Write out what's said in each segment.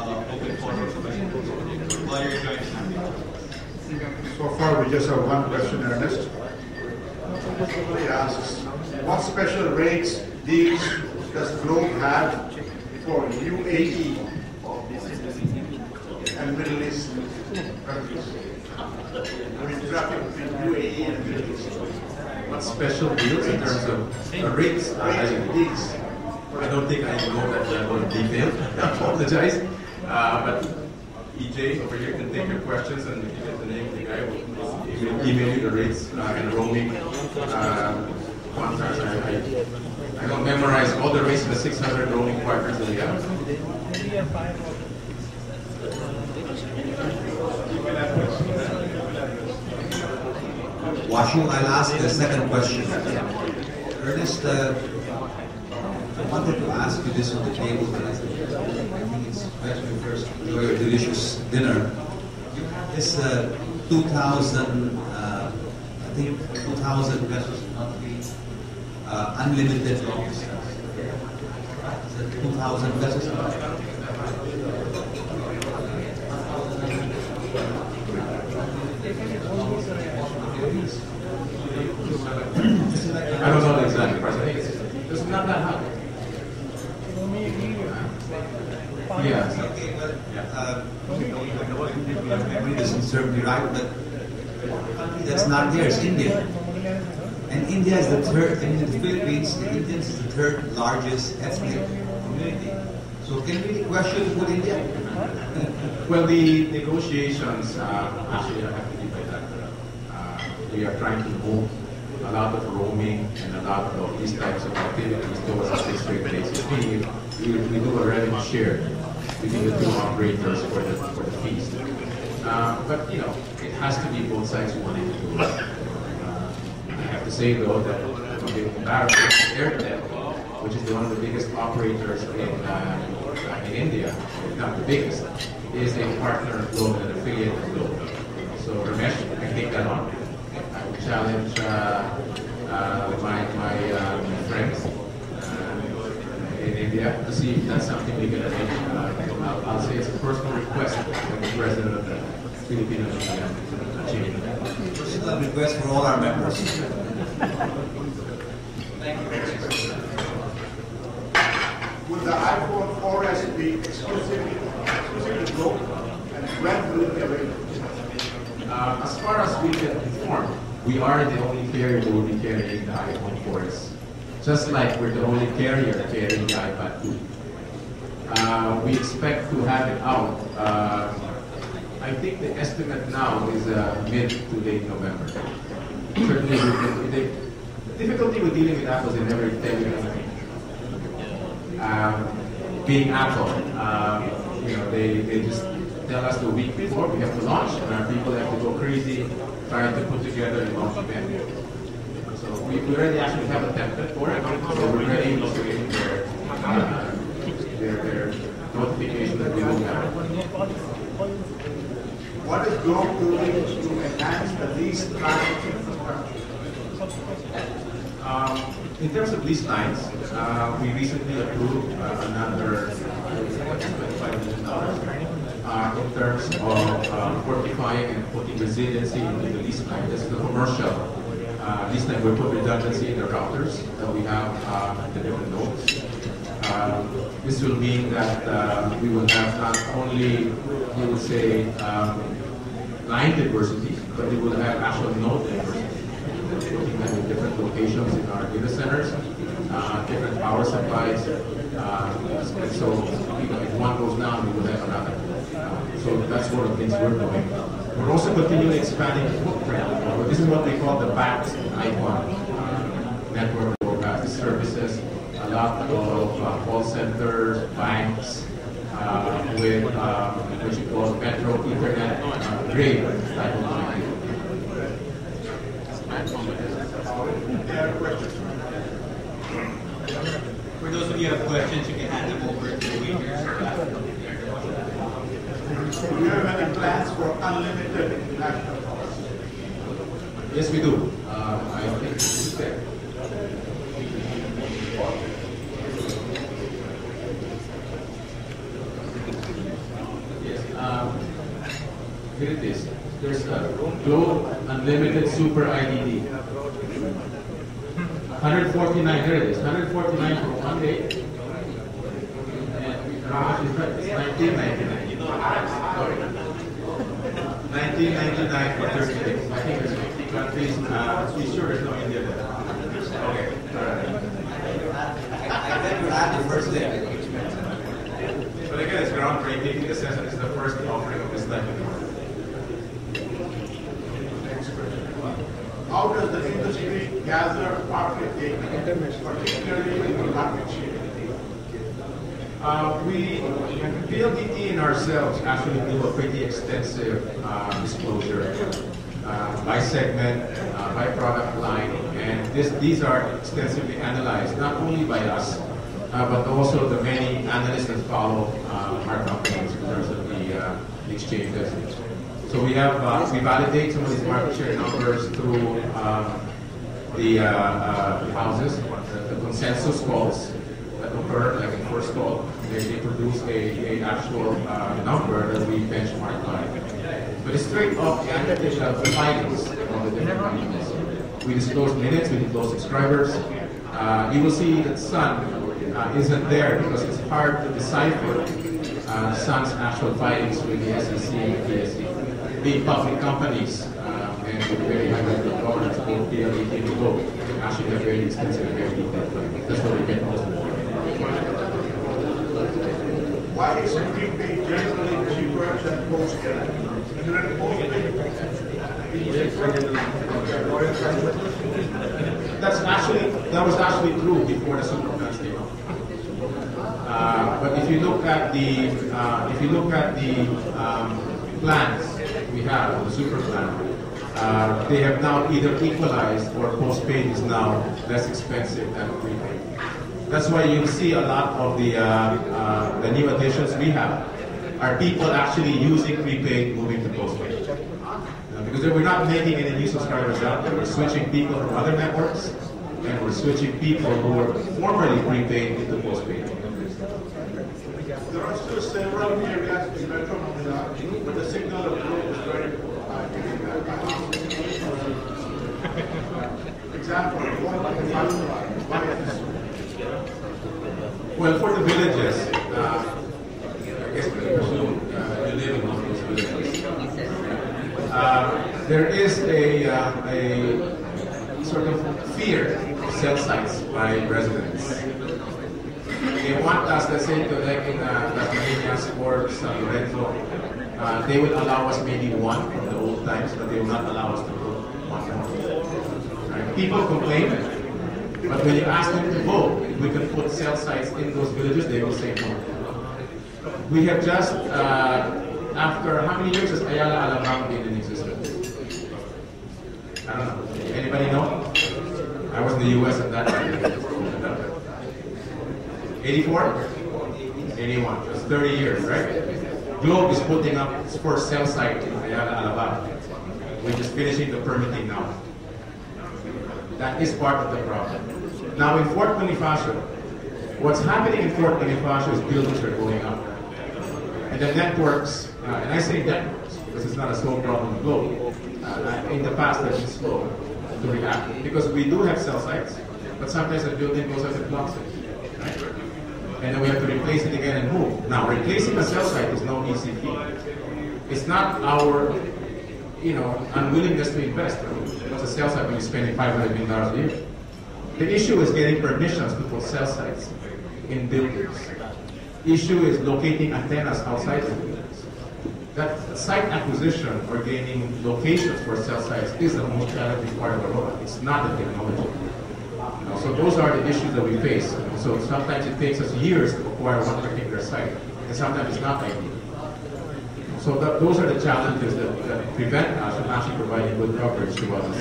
open for questions while you're joining us. So far, we just have one question, Ernest. He asks, what special rates deals does Globe have for UAE and Middle East countries? I mean, traffic between UAE and Middle East. What special deals in terms of rates? Deals. I don't think I know that level of detail. I apologize. But EJ over here can take your questions, and if you get the name of the guy, we'll email you the rates and roaming contracts. I don't memorize all the rates for the 600 roaming partners that we have. Washu, I'll ask the second question. Ernest, I wanted to ask you this on the table, but I think it's better to first enjoy your delicious dinner. You have this 2,000, I think 2,000 pesos monthly unlimited long distance. Is it 2,000 pesos? I don't know the exact price. I think it's not that high. Yes. Okay, but memory doesn't serve me right, but one country that's not there is India. And India is the third, in the Philippines, the Indians is the third largest ethnic community. So can we question to put India? Well, the negotiations actually have to be by that. We are trying to move a lot of roaming and a lot of these types of activities towards a fixed-rate basis. We do a revenue share between the two operators for the fees. But you know, it has to be both sides wanting to do it. I have to say though that the comparison to Airtel, which is one of the biggest operators in India, if not the biggest, is a partner of Globe and an affiliate of Globe. So Ramesh, I can take that on. I would challenge my friends in India to see if that's something we can arrange. I'll say it's a personal request from the president of the Filipino chain. Personal request for all our members. Thank you. Will the iPhone 4S be exclusively to Globe, and when will it be available? As far as we can inform, we are the only carrier who will be carrying the iPhone 4S. Just like we're the only carrier carrying the iPad 2. We expect to have it out. I think the estimate now is mid to late November. Certainly, the difficulty with dealing with Apple is they never tell you anything. Being Apple, you know, they just tell us the week before we have to launch, and our people have to go crazy trying to put together a launch event. So we already actually have a template for it, so we're ready to waiting their notification that we will have. What is Globe doing to enhance the lease traffic infrastructure? In terms of lease lines, we recently approved another $25 million in terms of fortifying and putting resiliency into the lease line. This is the commercial lease line. We put redundancy in the routers that we have at the different nodes. This will mean that we will have not only, you would say, line diversity, but we will have actual node diversity. Looking at different locations in our data centers, different power supplies, and so if one goes down, we will have another. So that's one of the things we're doing. We're also continuing expanding the footprint. This is what we call the BAT icon network of services. A lot of call centers, banks, with what you call metro Ethernet grade type of connectivity. For those of you who have questions, you can hand them over to the waiters. Do you have any plans for unlimited international calls? Yes, we do. I think this is there. here it is. There's a Globe Unlimited Super IDD. 149, here it is. 149 for 1 day. And how much is that? It's 1999. Sorry. 1999 for 30 days. I think there's 50 countries. Be sure there's no India there. Okay. All right. I never had the first day. But again, it's groundbreaking in the sense that it's the first offering of this type of thing. How does the industry gather market data, particularly in the market share? We, PLDT and ourselves actually do a pretty extensive disclosure by segment, by product line, and these are extensively analyzed, not only by us, but also the many analysts that follow our companies in terms of the exchanges. So we have we validate some of these market share numbers through the houses, the consensus calls that occur, like in first call. They produce a actual number that we benchmark by. But it's straight off the analytical findings of the different companies. We disclose minutes, we disclose subscribers. You will see that Sun isn't there because it's hard to decipher Sun's actual findings with the SEC and PSE. Being public companies and with very high level of governance, both PLDT and Globe actually have very extensive and very detailed findings. That's what we get most of the time. Why is prepaid generally cheaper than postpaid? Isn't postpaid that was actually true before the super plans came out. But if you look at the plans we have, the super plan, they have now either equalized or postpaid is now less expensive than prepaid. That's why you see a lot of the new additions we have are people actually using prepaid moving to postpaid. Because we're not making any new subscribers out there. We're switching people from other networks, and we're switching people who were formerly prepaid into postpaid. There are still several areas in Metro Manila where the signal of Globe is very high. For example, why is this? Well, for the villages, I guess we presume you live in one of those villages. There is a sort of fear of cell sites by residents. They want us, let's say, like in Tasmania, Sports, Lorenzo, they will allow us maybe one from the old times, but they will not allow us to put one more. Right? People complain, but when you ask them to vote, if we can put cell sites in those villages, they will say no. We have just, after how many years has Ayala Alabang been in existence? I don't know. Anybody know? I was in the US at that time. 84? 81. Just 30 years, right? Globe is putting up its first cell site in Ayala Alabang. We're just finishing the permitting now. That is part of the problem. Now in Fort Bonifacio, what's happening in Fort Bonifacio is buildings are going up. And the networks, and I say networks because it's not a slow problem in Globe. In the past, they've been slow to react because we do have cell sites, but sometimes the building goes up and blocks it. Right? And then we have to replace it again and move. Now, replacing a cell site is no easy feat. It's not our, unwillingness to invest. What's a cell site when you're spending $500 million a year? The issue is getting permissions to put cell sites in buildings. The issue is locating antennas outside the buildings. That site acquisition or gaining locations for cell sites is the most challenging part of the road. It's not the technology. So those are the issues that we face. So sometimes it takes us years to acquire one particular site, and sometimes it's not ideal. So those are the challenges that prevent us from actually providing good coverage to others.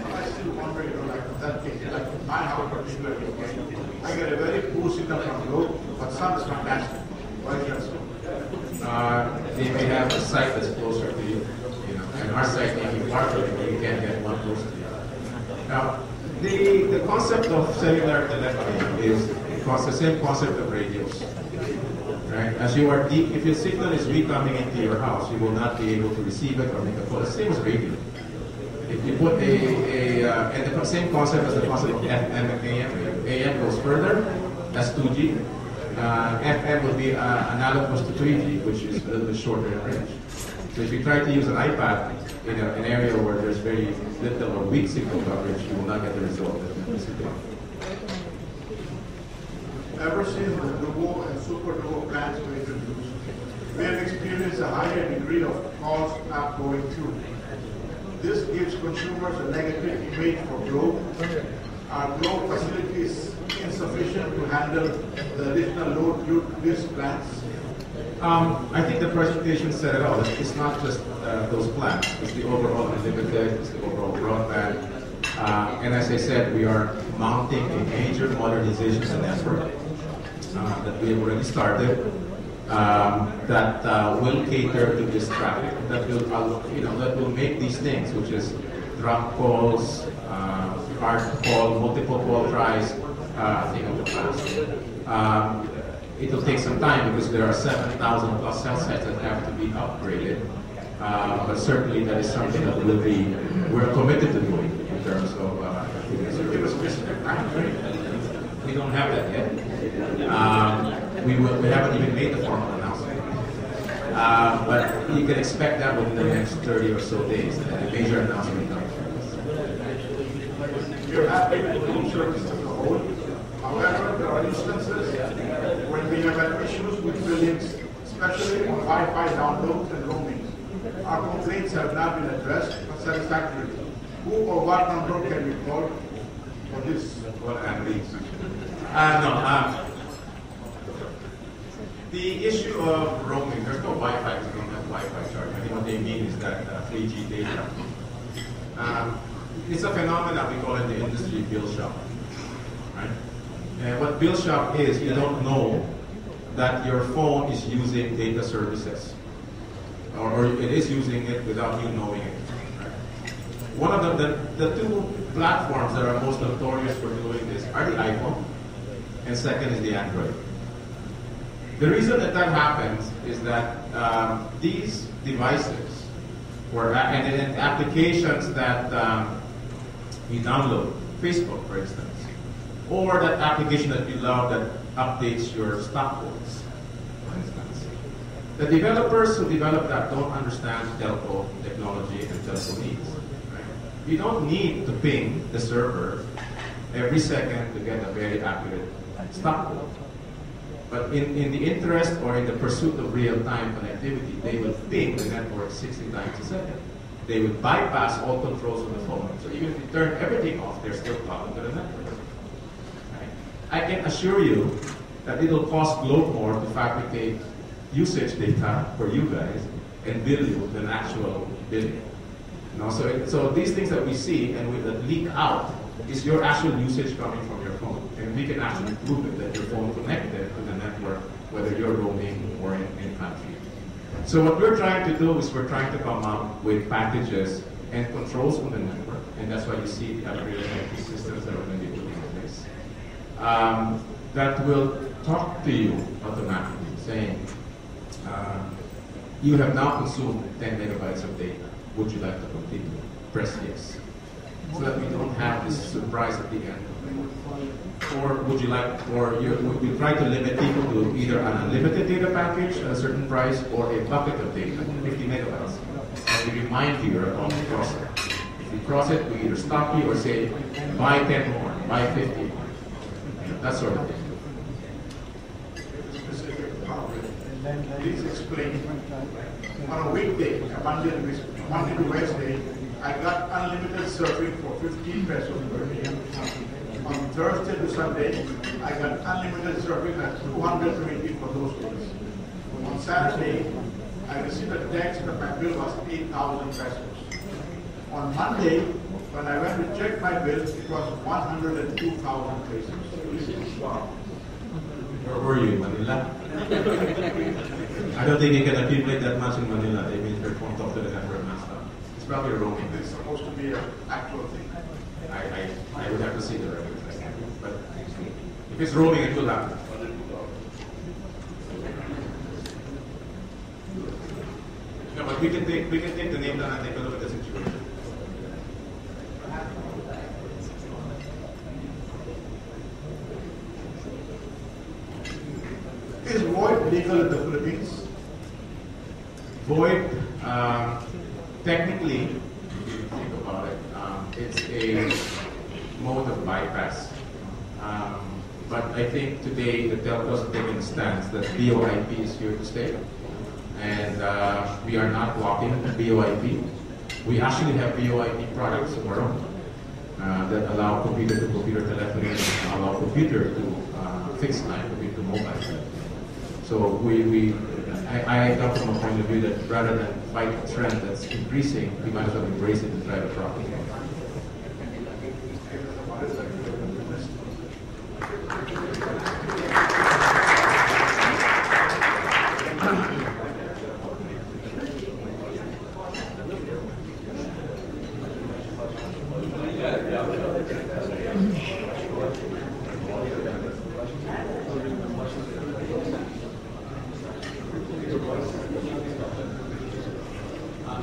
I still wonder, like my house particularly, I get a very poor signal from Globe, but some is fantastic. Why is that so? They may have a site that's closer to you, and our site may be far from you, you can't get one closer to you. Now, the concept of cellular telephony is the same concept of radios. Right? As you are deep, if your signal is weak coming into your house, you will not be able to receive it or make a call. The same as radio. If you put and the same concept as the concept of FM and AM. AM goes further, that's 2G. FM will be analogous to 3G, which is a little bit shorter in range. So if you try to use an iPad in an area where there's very little or weak signal coverage, you will not get the result that you're seeking. Ever since the Duo and Super Duo plans were introduced, we have experienced a higher degree of calls not going through. This gives consumers a negative image for Globe. Our Globe facility is insufficient to handle the additional load due to these plans. I think the presentation said it all. It's not just those plans. It's the overall unlimited, it's the overall broadband. And as I said, we are mounting a major modernization effort that we have already started that will cater to this traffic. That will, that will make these things, which is drop calls, hard call, multiple call tries, a thing of the past. It will take some time because there are 7,000 plus cell sites that have to be upgraded. But certainly that is something that we're committed to doing in terms of give a specific time frame. We don't have that yet. We haven't even made the formal announcement. But you can expect that within the next 30 or so days, a major announcement comes. You're happy with the home service as a whole. However, there are instances when we have had issues with billings, especially on Wi-Fi downloads and roaming. Our complaints have not been addressed satisfactorily. Who or what number can we call for this? What the issue of roaming, there's no Wi-Fi, we don't have Wi-Fi charge. I think what they mean is that 3G data. It's a phenomenon, we call it the industry bill shop. Right? And what bill shop is, you don't know that your phone is using data services. Or it is using it without you knowing it. Right? One of the two platforms that are most notorious for doing this are the iPhone, and second is the Android. The reason that happens is that these devices, and applications that you download, Facebook for instance, or that application that you love that updates your stock quotes, for instance. The developers who develop that don't understand telco technology and telco needs. Right? You don't need to ping the server every second to get a very accurate stock quote. But in the interest or in the pursuit of real-time connectivity, they will ping the network 60 times a second. They will bypass all controls on the phone. So even if you turn everything off, they're still talking to the network. Right? I can assure you that it will cost Globe more to fabricate usage data for you guys and bill you than actual billing. So these things that we see and that leak out is your actual usage coming from your phone. And we can actually prove it that your phone connected to the network, whether you're roaming or in country. So what we're trying to do is we're trying to come up with packages and controls on the network. And that's why you see the upgraded systems that we're going to be putting in place. That will talk to you automatically, saying, you have now consumed 10 megabytes of data. Would you like to continue? Press yes. So that we don't have this surprise at the end. Or would you like, we try to limit people to either an unlimited data package at a certain price or a bucket of data, 50 megabytes. And we remind you you're about to cross it. If you cross it, we either stop you or say, buy 10 more, buy 50 more. That sort of thing. Please explain. On a weekday, Monday to Wednesday, I got unlimited surfing for 15 pesos per day. On Thursday to Sunday, I got unlimited surfing at 220 for those days. On Saturday, I received a text that my bill was 8,000 pesos. On Monday, when I went to check my bill, it was 102,000 pesos. Wow. Where were you, in Manila? I don't think you can accumulate that much in Manila. They mean your phone talk to the network master. It's probably roaming. It's supposed to be an actual thing. I would have to see the records. But if it's roaming, it will happen. But we can take the name down and take a look at the situation. Is void legal in the Philippines? Void, technically, if you think about it, it's a mode of bypass. But I think today the telcos have taken a stance that VoIP is here to stay. And we are not walking VoIP. We actually have VoIP products of our own that allow computer-to-computer telephony and allow computer to fixed line, computer to mobile. So I come from a point of view that rather than fight a trend that's increasing, we might as well embrace it and try to profit.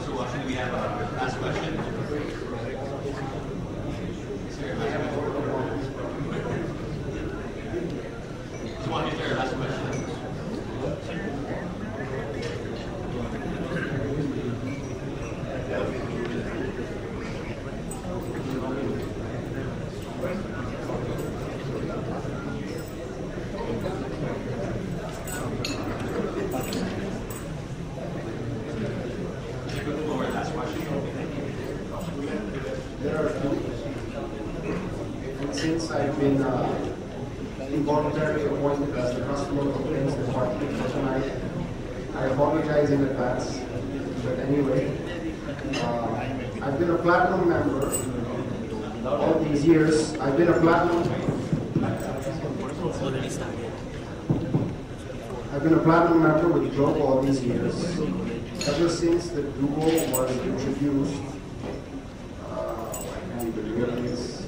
So Washington, we have a last question. So Washington, your last question. Since I've been involuntarily appointed as the customer complaints department for tonight, I apologize in advance. But anyway, I've been a platinum member all these years. I've been a platinum member with Globe all these years. Ever since the Duo was introduced, I can't believe this.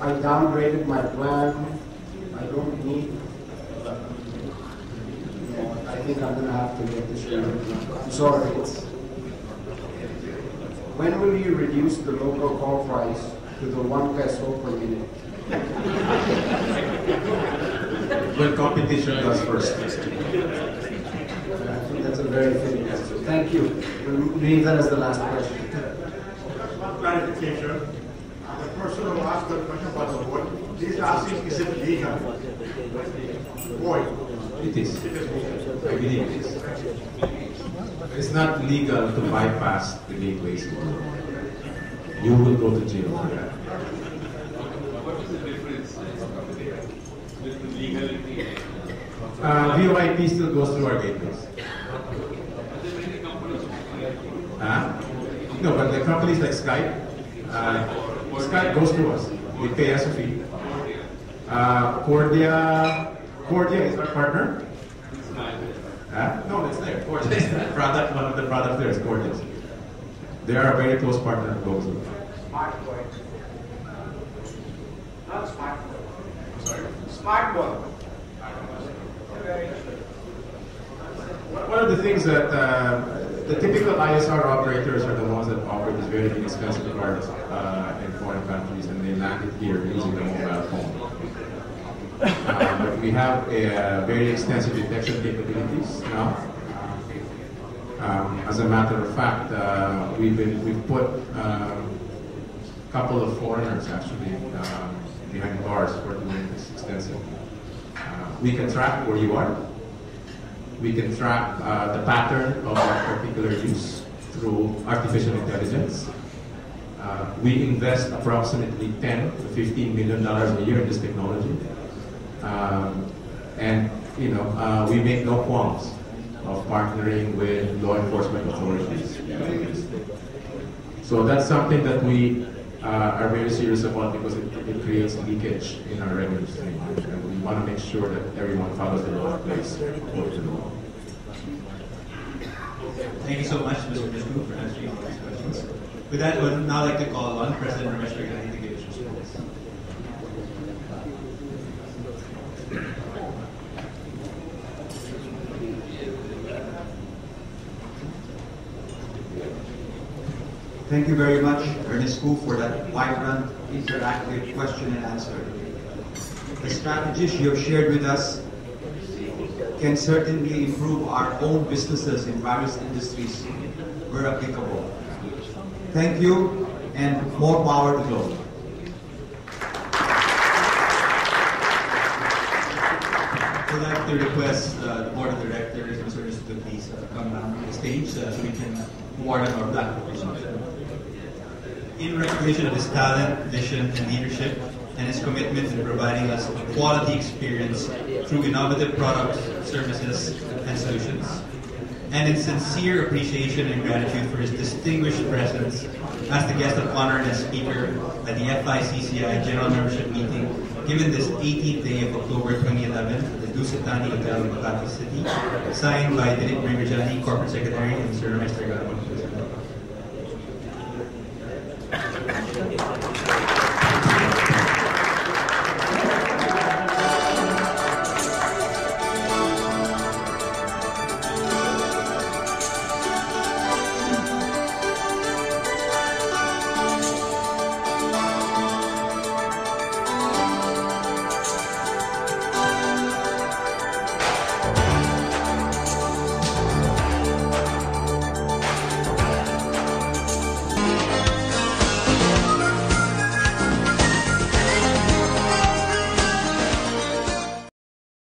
I downgraded my plan. I don't need. I think I'm going to have to get this right. I'm sorry. When will you reduce the local call price to the 1 peso per minute? When competition does first. I think that's a very fitting answer. Thank you. We'll leave that as the last question. Just one clarification. The person who asked the question about the void, he's asking, is it legal? Void. It is. I believe it is. It's not legal to bypass the gateways. You will go to jail for that. What is the difference with the legality? VoIP still goes through our gateways. No, but the companies like Skype, Skype goes through us. They pay us a fee. Cordia is our partner. No, it's there. Cordia is that product. One of the products there is Cordia. They are a very close partner to go through. SmartBoy. Not SmartBoy. Sorry. SmartBoy. One of the things that the typical ISR operators are the ones that operate these very inexpensive cards in foreign countries, and they land it here using the mobile phone. But we have a very extensive detection capabilities now. As a matter of fact, we've put a couple of foreigners actually behind bars for doing this extensively. We can track where you are. We can track the pattern of a particular use through artificial intelligence. We invest approximately $10 to $15 million a year in this technology. And we make no qualms of partnering with law enforcement authorities. So that's something that we are very serious about because it creates leakage in our revenue stream. And we want to make sure that everyone follows the law in place. Thank you so much, Mr. Nisku, for answering all these questions. With that, I would now like to call on President Ernest L to give his response. Thank you very much, Ernest Q, for that vibrant, interactive question and answer. The strategies you have shared with us can certainly improve our own businesses in various industries where applicable. Thank you, and more power to Globe. I'd like to request the Board of Directors and Services to please come down to the stage so we can award them our Black Belt. In recognition of his talent, vision, and leadership, and his commitment in providing us a quality experience through innovative products, services, and solutions. And in sincere appreciation and gratitude for his distinguished presence as the guest of honor and speaker at the FICCI General Membership Meeting given this 18th day of October 2011 at the Dusit Thani Hotel in Makati City, signed by Dilip Brigajani, Corporate Secretary, and Sir Ernest L.